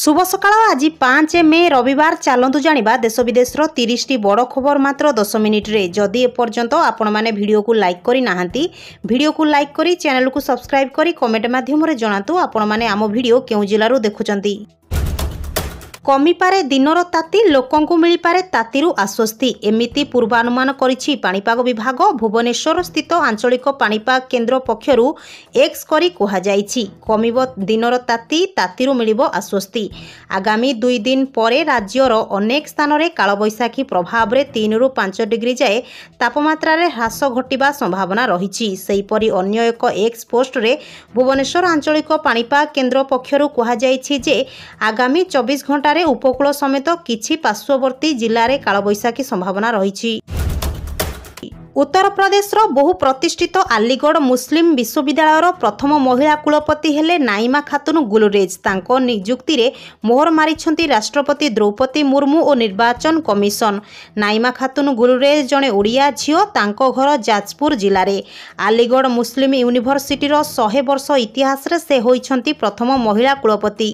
शुभ सकाळ आज 5 मे रविवार चलतु जानिबा देश विदेशर 30 टी बड़ खबर मात्र 10 मिनिट रे। जदि एपर्यंत आपण माने वीडियो को लाइक करी नाहंती वीडियो को लाइक करी चैनल को सब्सक्राइब करी कमेंट माध्यम रे जणातु आपण माने आम वीडियो केउ जिल्लारू देखुचंती। कमिपारे दिनर ताती लोकंकु मिलिपारे तातीरु आश्वस्ति एमिति पूर्वानुमान करिछि पाणीपाग विभाग। भुवनेश्वर स्थित आंचलिक पाणीपाग केन्द्र पक्षरु एक्स करी कुहा जाइछि कमिब दिनर ताती तातीरु मिलिबो आश्वस्ति। आगामी 2 दिन परे राज्यर अनेक स्थान रे कालबैशाखी प्रभाव रे 3 रु 5 डिग्री जाए तापमात्रा रे ह्रास घटिबा संभावना रहिछि। सेहिपरि अन्य एक एक्स पोस्ट रे भुवनेश्वर आंचलिक पाणीपाग केन्द्र पक्षरु कुहा जाइछि जे आगामी 24 घंटा उपकूल समेत किछि पार्श्ववर्ती जिले में कालबैशाखी संभावना रही। उत्तर प्रदेशर बहु प्रतिष्ठित अलीगढ़ मुस्लिम विश्वविद्यालयर प्रथम महिला कुलपति हेले नाइमा खातुन गुलरेज। तांको नियुक्ति रे मोहर मारिछंती राष्ट्रपति द्रौपदी मुर्मू और निर्वाचन कमिशन। नाइमा खातुन गुलरेज जड़े ओडिया झियो। तांको घर जाजपुर जिले में अलीगढ़ मुस्लिम यूनिभर्सिटीर 100 वर्ष इतिहास रे से होइछंती प्रथम महिला कुलपति।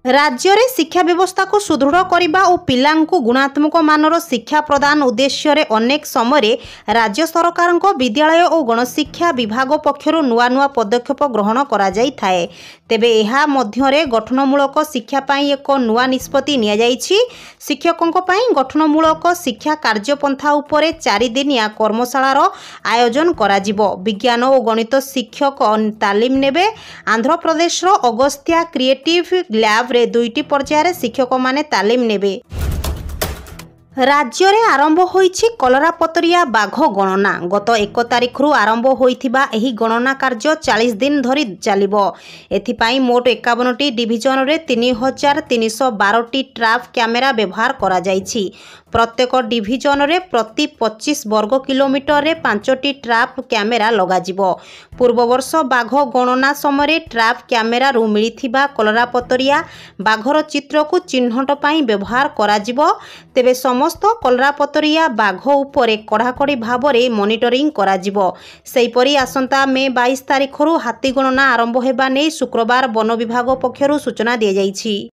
राज्य रे शिक्षा व्यवस्था को सुदृढ़ करने और पिलांकु गुणात्मक मानर शिक्षा प्रदान उद्देश्य रे अनेक समय राज्य सरकार विद्यालय और गणशिक्षा विभाग पक्षर नुआ नुआ पदक्षेप ग्रहण करा जाई थाए। तेबे एहा मध्यरे गठनमूलक शिक्षा पाई एक नुआ निष्पत्ति निया जाइछि। शिक्षकों पाई गठनमूलक शिक्षा कार्यपंथा उपरे 4 दिनिया कर्मशालार आयोजन करा जिवो। विज्ञान और गणित शिक्षक तालीम नेबे। आंध्र प्रदेश अगस्त्या क्रिएटिव लैब रे 2टी पर्यायर शिक्षक माने तालीम नेबे। राज्य रे आरंभ होईछि कलरापतरिया बाघ गणना। गत 1 तारिख रु आरंभ होइथिबा एही गणना कार्य 40 दिन धरी चलिबो। एथिपाई मोट 51टी डिविजन रे 3312टी ट्रैप कैमेरा व्यवहार करा जाइछि। प्रत्येक डिविजन रे प्रति 25 वर्ग किलोमीटर रे 5टी ट्रैप कैमेरा लगा जिवो। पूर्व वर्ष बाघ गणना समय ट्रैप कैमेरा रु मिलिथिबा कलरापतरिया बाघर चित्र को चिन्हट पाई व्यवहार करा जिवो। तेबे समस्त कलरापतरिया बाघ उपरे कड़ाकड़ी भाव में मॉनिटरिंग करा जिवो। सेहिपरि आसंता मे 22 तारिख रु हाथी गणना आरंभ हेबा नै शुक्रवार वन विभाग पक्षरु सूचना दिया जाइछि।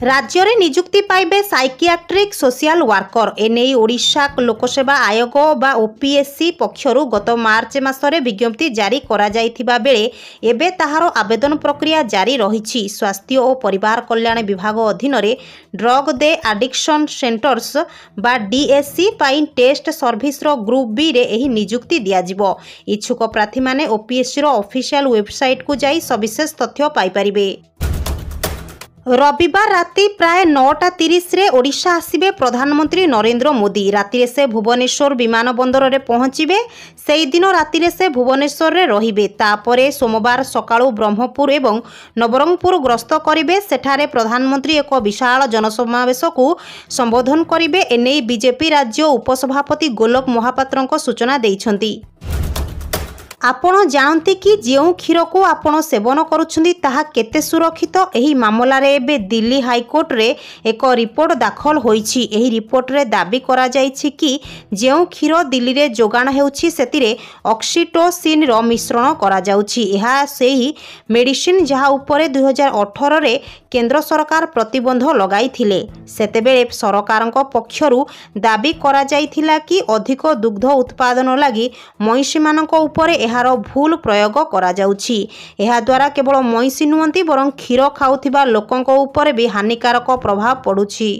राज्य रे नियुक्ति पाइबे साइकियाट्रिक सोशल वर्कर। एने ओडिशा लोकसेवा आयोग बा ओपीएससी पक्षरु गत मार्च मासरे विज्ञप्ति जारी करा जाइथिबा बेले एबे ताहार आवेदन प्रक्रिया जारी रहिछि। स्वास्थ्य और परिवार कल्याण विभाग अधीन रे ड्रग दे एडिक्शन सेंटर्स बा डीएससी पाई टेस्ट सर्विस रो ग्रुप बी रे एही नियुक्ति दिया जिवो। इच्छुक प्रार्थी माने ओपीएससी रो ऑफिशियल वेबसाइट को जाई सविशेष तथ्य पाई परिबे। रविवार राति प्राय 9:30 रे ओडिशा आसिबे प्रधानमंत्री नरेंद्र मोदी। राति से भुवनेश्वर विमान बंदर रे पहुंचीबे। सेही दिन राति से भुवनेश्वर रे रहिबे। तापरे सोमवार सकाळु ब्रह्मपुर एवं नवरंगपुर ग्रस्त करिबे। सेठारे प्रधानमंत्री एक विशाल जनसमावेश को संबोधन करिबे। एने बीजेपी राज्य उपसभापति गोलक महापात्रଙ୍କ सूचना देइछंती। आपण जानते कि जो क्षीर को आपण सेवन करुछंती ताहा केते सुरक्षित। एही मामला रे एबे दिल्ली हाईकोर्ट रे एक रिपोर्ट दाखल होईछि। एही रिपोर्ट रे दाबी करा जाइछि कि जो क्षीर दिल्ली रे जोगाण हेउछि सेतिरे ऑक्सीटोसिन रो मिश्रण करा जाउछि। एहा सेही मेडिसिन जहा उपरे 2018 रे केंद्र सरकार प्रतिबंध लगाई थिले। सेतेबेले सरकारक पक्षरु दाबी करा जाइथिला कि अधिक दुग्ध उत्पादन लागि महिषी मानक उपरे एहार भूल प्रयोग करा जाउछि। एहा द्वारा केवल महिषी नुहंती बरं क्षीर खाउथिबा लोकंक उपरे भी हानिकारक प्रभाव पड़ुछि।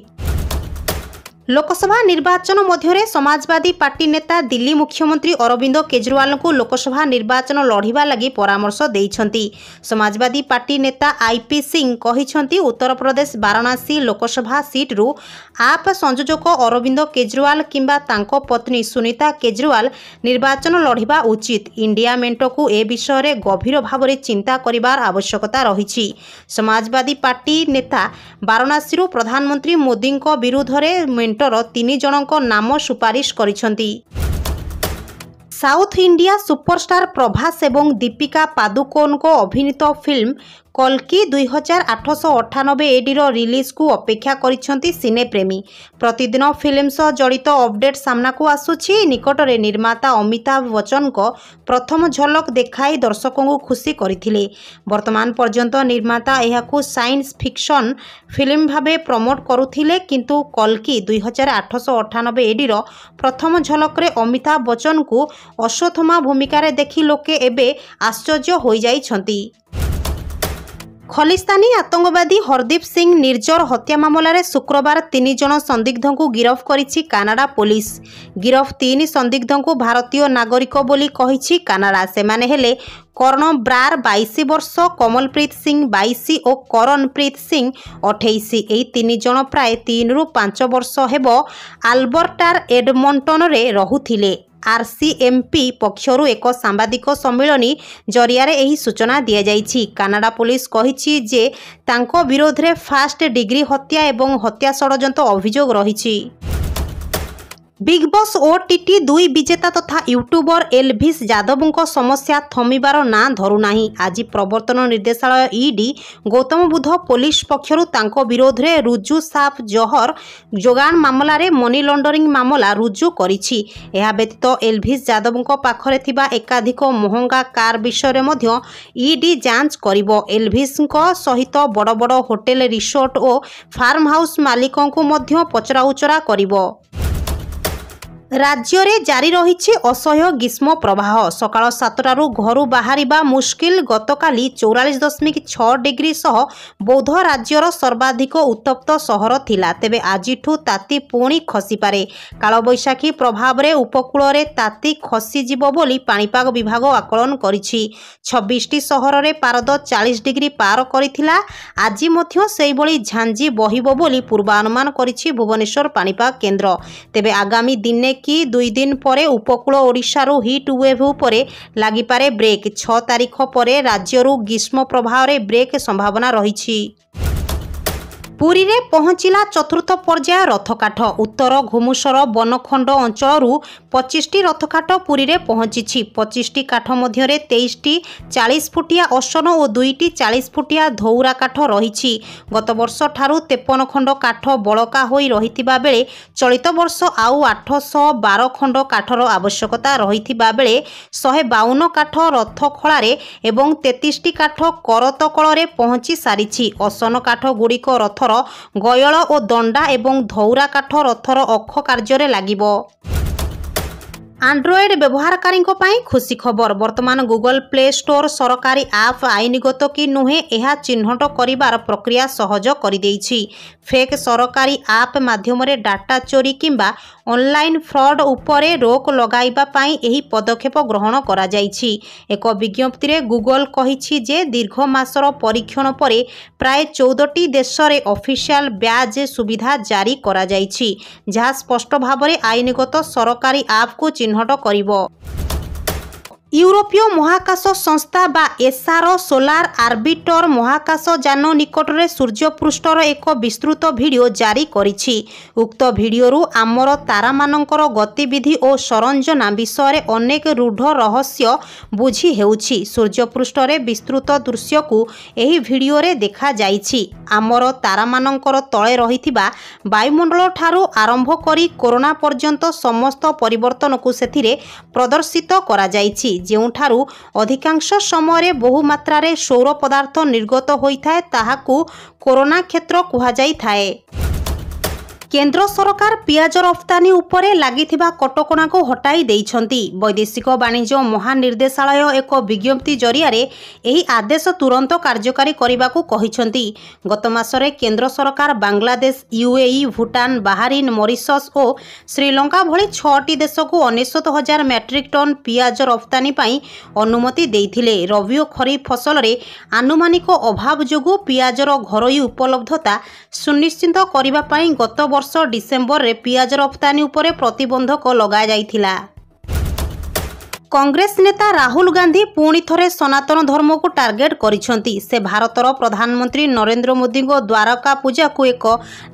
लोकसभा निर्वाचन मध्य समाजवादी पार्टी नेता दिल्ली मुख्यमंत्री अरविंद केजरीवाल को लोकसभा निर्वाचन लढ़िबा लगी परामर्श देइछंती। समाजवादी पार्टी नेता आईपी सिंह कहिछंती उत्तर प्रदेश वाराणसी लोकसभा सीट रु आप संयोजक अरविंद केजरीवाल किंबा तांको पत्नी सुनीता केजरीवाल निर्वाचन लढ़िबा उचित। इंडिया मेंट को ए विषय रे गभीर भाव में चिंता करिबार आवश्यकता रहिछि। समाजवादी पार्टी नेता वाराणसी प्रधानमंत्री मोदी विरुद्ध रे 3 जनक नाम सुपारिश करिछंती। South south India superstar Prabhas एवं दीपिका पादुकोण को अभिनीत फिल्म कल्कि 2898 एडी रिलीज को अपेक्षा करिसेंती सिने प्रेमी। प्रतिदिन फिल्म सह जड़ित अपडेट सामना को आसुछि। निकटरे निर्माता अमिताभ बच्चन को प्रथम झलक देखाई दर्शकों को खुशी करथिले। वर्तमान पर्यंत निर्माता एहाकू साइंस फिक्शन फिल्म भाबे प्रमोट करुथिले, किंतु कल्कि 2898 एडी प्रथम झलक रे अमिताभ बच्चन को अश्वत्थामा भूमिका रे देखि लोके एबे आश्चर्य होई जाइछंती। खलिस्तानी आतंकवादी हरदीप सिंह निर्जर हत्या मामलें शुक्रवार 3 जन संदिग्ध को गिरफ्त करिछि कानाडा पुलिस। गिरफ्त 3 संदिग्ध को भारतीय नागरिक बोली कहिछि कानाडा। सेमाने हेले कर्ण ब्रार 22 वर्ष, कमलप्रीत सिंह 22 और करणप्रीत सिंह 28। एही 3 जन प्राय 3 रु 5 वर्ष हेबो आल्बर्टार एडमंटन रे रहुथिले। आरसीएमपी पक्षरु एक सांबादिक सम्मेलन जरिया एही सूचना दिया जाइछि। कानाडा पुलिस कहिछि जे तांको विरोध रे फास्ट डिग्री हत्या एवं हत्या षडयंत्र अभियोग रहिछि। बिग बॉस ओटीटी 2 विजेता तथा यूट्यूबर एल्भिस यादवों समस्या थमिबार ना धरुनाही। आज प्रवर्तन निर्देशालय ईडी गौतम बुद्ध पुलिस पक्षरु तांको विरोध रे रुजु साफ जहर जोगान मामला रे मनी लॉन्डरिंग मामला रुजु करिछि। एहा व्यतीत एल्भिस यादवों पाखरे थिबा एकाधिक महंगा कार विषय रे मध्य ईडी जांच करिवो। एल्भिस सहित बड़ बड़ होटेल, रिसोर्ट और फार्म हाउस मालिकों को मध्य पचराउचरा करिवो। राज्य रे जारी रही असह्य ग्रीष्म प्रवाह। सकाळ 7टारू घर बाहरिबा मुश्किल। गतकाली 44.6 डिग्री सह बौद्ध राज्यर सर्वाधिक उत्तप्त सहर थिला। तेबे आजिठू ताती पुणी खसीपारे। कालबैशाखी प्रभाव रे उपकूल रे ताती खसीजिबो बोली पाणीपाग विभाग आकलन करिछि। 26टी सहर रे पारद 40 डिग्री पार करिथिला। आज मध्य सेहिभଳି झांजी बहिबो बोली पूर्वानुमान करिछि भुवनेश्वर पाणीपाग केन्द्र। तेबे आगामी दिने कि 2 दिन पर उपकूल ओडिशारू हिट वेव उपरे लागिपारे ब्रेक। 6 तारिख पर राज्यरू ग्रीष्म प्रभाव रे ब्रेक संभावना रही। पुरी रे पहुंचिला चतुर्थ पर्याय रथकाठ। उत्तर घुमुसर बनखंड अंचल 25टी रथकाठ पुरी रे पहुंची। 25टी काठ मध्य 23टी 40 फुटिया असन और 2टी 40 फुटिया धौरा काठ रही। गत वर्ष ठारू 53 खंड काठ बलका होई रहिथिबा बेले चलित वर्ष आउ 812 खंड काठर आवश्यकता रहिथिबा बेले 152 काठ रथ खଳାରେ एवं 33टी काठ करत कଳରେ पहुंची सारिछि। असन काठ गुड़िक रथ गयल और दंडा एवं धौरा काठ रथर अख कार्य लागिबो। आंड्रॉयड व्यवहारकारी खुशी खबर। वर्तमान गूगल प्ले स्टोर सरकारी आप आईनगत कि नुहे यह चिन्हट करिबार प्रक्रिया सहज कर फेक सरकारी आप माध्यम डाटा चोरी किंबा ऑनलाइन फ्रॉड उपरे रोक लगाइबा पाई एही पदक्षेप ग्रहण करा जाइछि। एक विज्ञप्ति रे गूगल कहिछि जे दीर्घ मासर परीक्षण परे प्राय 14टी देश रे ऑफिशियल ब्याज सुविधा जारी करा जाइछि, जहाँ स्पष्ट भाव में आईनगत सरकारी आप को चिन्हट करिवो। यूरोपीय महाकाश संस्था बा एसार सोलार आर्बिटर महाकाश जान निकट में सूर्यपृष्ठर एक विस्तृत भिडियो जारी करिछि। उक्त भिडियो आमर तारा मानकर गतिविधि और संरचना विषय अनेक रूढ़ रहस्य बुझी हेउछि। सूर्यपृष्ठर विस्तृत दृश्य को एही भिडियो रे देखा जाइछि। आमर तारा मानकर तले रहिथिबा वायुमंडल ठारू आरंभ करी कोरोना पर्यंत समस्त परिवर्तन को सेथिरे प्रदर्शित करा जाइछि। ଯେଉଁଠାରୁ ଅଧିକାଂଶ ସମୟରେ ବହୁ ମାତ୍ରାରେ ସୌର ପଦାର୍ଥ ନିର୍ଗତ ହୋଇଥାଏ ତାହାକୁ କୋରୋନା କ୍ଷେତ୍ର କୁହାଯାଇଥାଏ। केंद्र सरकार पियाज रफ्तानी उपरे लागिथिबा कटकणा को हटाई देइछंती। वैदेशिक वाणिज्य महानिर्देशालय एक विज्ञप्ति जरिया रे एही आदेश तुरंत कार्यकारी करने को कहिछंती। गत मासरे केंद्र सरकार Bangladesh, UAE, Bhutan, Bahrain, Mauritius और श्रीलंका भली 6टी देश को 69,000 मैट्रिक टन पियाज रफ्तानी पाई अनुमति देइथिले। रबी और खरीफ फसल रे आनुमानिक अभाव जोगु पियाजर घरोई उपलब्धता सुनिश्चित करने पाई गत वर्ष डिसेम्बर रे पियाज रफ्तानी उपरे प्रतिबंधक लगा जाइथिला। कांग्रेस नेता राहुल गांधी पुणी थरे सनातन धर्म को टार्गेट करिसेंती। से भारतर प्रधानमंत्री नरेंद्र मोदी को द्वारका पूजा को एक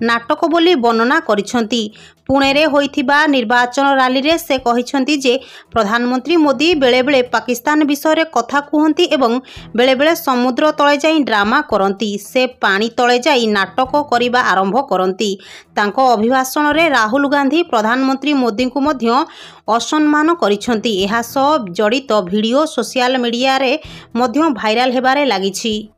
नाटक बोली वर्णना करिसेंती। पुणे रे होइथिबा निर्वाचन रैली रे से कहिसेंती जे प्रधानमंत्री मोदी बेले बेले पाकिस्तान विषय रे कथा कहंती एवं बेले बेले समुद्र तळे जाई ड्रामा करंती। से पानी तळे जाई नाटक करिबा आरंभ करंती। तांको अभिभाषण रे राहुल गांधी प्रधानमंत्री मोदी को मध्य असम्मान करिसेंती। एहा सह जड़ित वीडियो सोशल मीडिया रे मध्य भाइराल हेबारे लागिछि।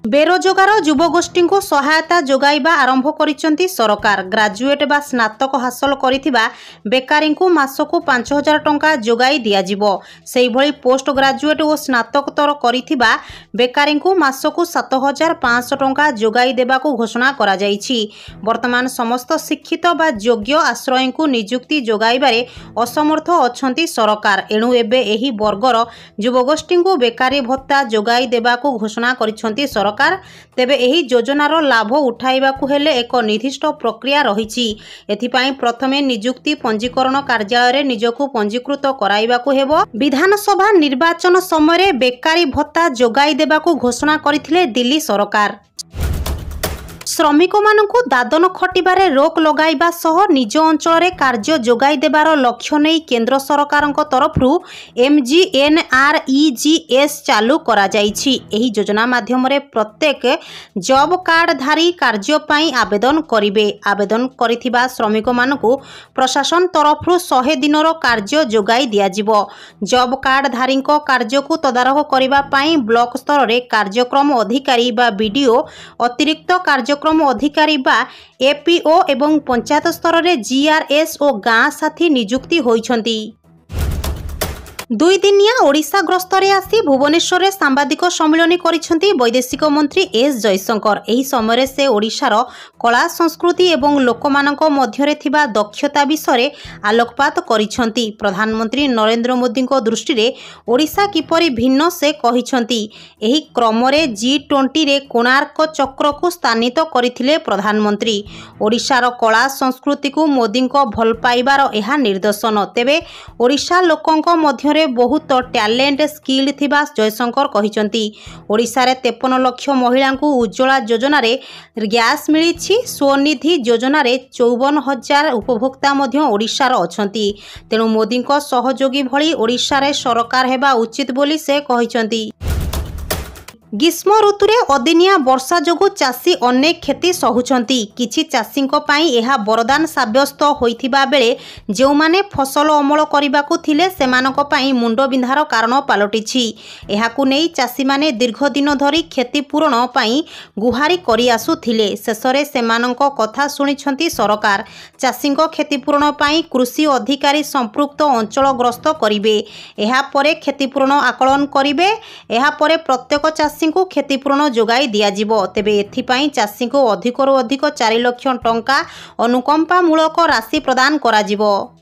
बेरोजगार युवगोष्ठी को सहायता जोगाइबा आरंभ करिसेंती सरकार। ग्रेजुएट बा स्नातक हासिल करिथिबा बेकारी को मासको 5000 टंका जोगाई दिया जिवो। सेहि भली पोस्ट ग्रेजुएट और स्नातकोत्तर करिथिबा बेकारी को मासको 7500 टंका जोगाई देबा को घोषणा करा जाइछि। वर्तमान समस्त शिक्षित बा योग्य आश्रय को नियुक्ति जोगाइबारे असमर्थ अछंती सरकार। एणु एबे एही वर्गर युवगोष्ठी को बेकारी भत्ता जोगाई देबा को घोषणा करिसेंती सरकार। तेबे एही योजनार लाभ उठाइबाकु हेले एक निर्दिष्ट प्रक्रिया रहिछि। एथिपाई प्रथमे नियुक्ति पंजीकरण कार्यालय रे निजकु पंजीकृत कराइबाकु हेबो। विधानसभा निर्वाचन समय बेकारी भत्ता जोगाई देबाकु घोषणा करिथिले दिल्ली सरकार। श्रमिक मानकु दादन खटिबारे रोक लगाइबा सह निज अंचल रे कार्य जोगाई देबार लक्ष्य नै केंद्र सरकारक तरफरु MGNREGS चालू करा जाइछि। एही योजना माध्यम रे प्रत्येक जॉब कार्डधारी कार्य पई आवेदन करिवे। आवेदन करिथिबा श्रमिक मानकु प्रशासन तरफरु 100 दिनर कार्य जोगाई दिया जिवो। जॉब कार्डधारी कार्य को तदारख करिबा पई ब्लॉक स्तर रे कार्यक्रम अधिकारी बा बीडीओ अतिरिक्त कार्यक्रम अधिकारी बा एपीओ एवं पंचायत स्तर रे जीआरएस और गाँ साथी नियुक्ति होइछंती। 2 दिनिया ओडिशा ग्रस्तरे आसी भुवनेश्वर रे सांबादिक सम्मेलन करिसेंती वैदेशिक मंत्री एस जयशंकर। एही समय से ओडिशार कला संस्कृति एवं लोकमानक मध्यरे थिबा दक्षता विषय आलोकपात करिसेंती। प्रधानमंत्री नरेंद्र मोदी को दृष्टि रे ओडिशा किपरि भिन्न से कहिसेंती। एही क्रम रे G20 रे कोणार्क चक्र को स्थानित करिथिले प्रधानमंत्री। ओडिशार कला संस्कृति को मोदी को भल पाइबार एहा निर्देशन। तेबे ओडिशा लोकंक मध्य बहुत टैलेंट स्किल थिबा जयशंकर कहिसेंती। ओडिशा रे 53 लाख महिला को उज्ज्वला योजना रे गैस मिलिछि। स्वनिधि योजना रे 54,000 उपभोक्ता मध्य ओडिशार अछंती। तेणु मोदी को सहयोगी भली ओडिशा रे सरकार हेबा उचित बोली से कहिसेंती। ग्रीष्म ऋतु रे अदिनिया वर्षा जोगु चाषी अनेक क्षति सहुचंती। किछि चाषींको पाई एहा वरदान साब्यस्त होइथिबा बेले जेउ माने फसल अमल करिबाकु थिले सेमानको पाई मुंड बिंधार कारण पालटिछि। एहाकु नेई चाषी माने दीर्घ दिन धरी क्षतिपूरण पाई गुहारी करि आसुथिले। शेषरे सेमानको कथा सुनिछंती सरकार। चाषींको क्षतिपूरण पाई कृषि अधिकारी संपृक्त अंचल ग्रस्त करिवे। एहा परे क्षतिपूरण आकलन करिवे। एहा परे प्रत्येक चाषी को क्षतिपूरण जोगाई दिया जिवो। तेबे एथिपाई चाषी को अधिकरु अधिक 4 लाख टंका अनुकंपा मूलक राशि प्रदान करा जिवो।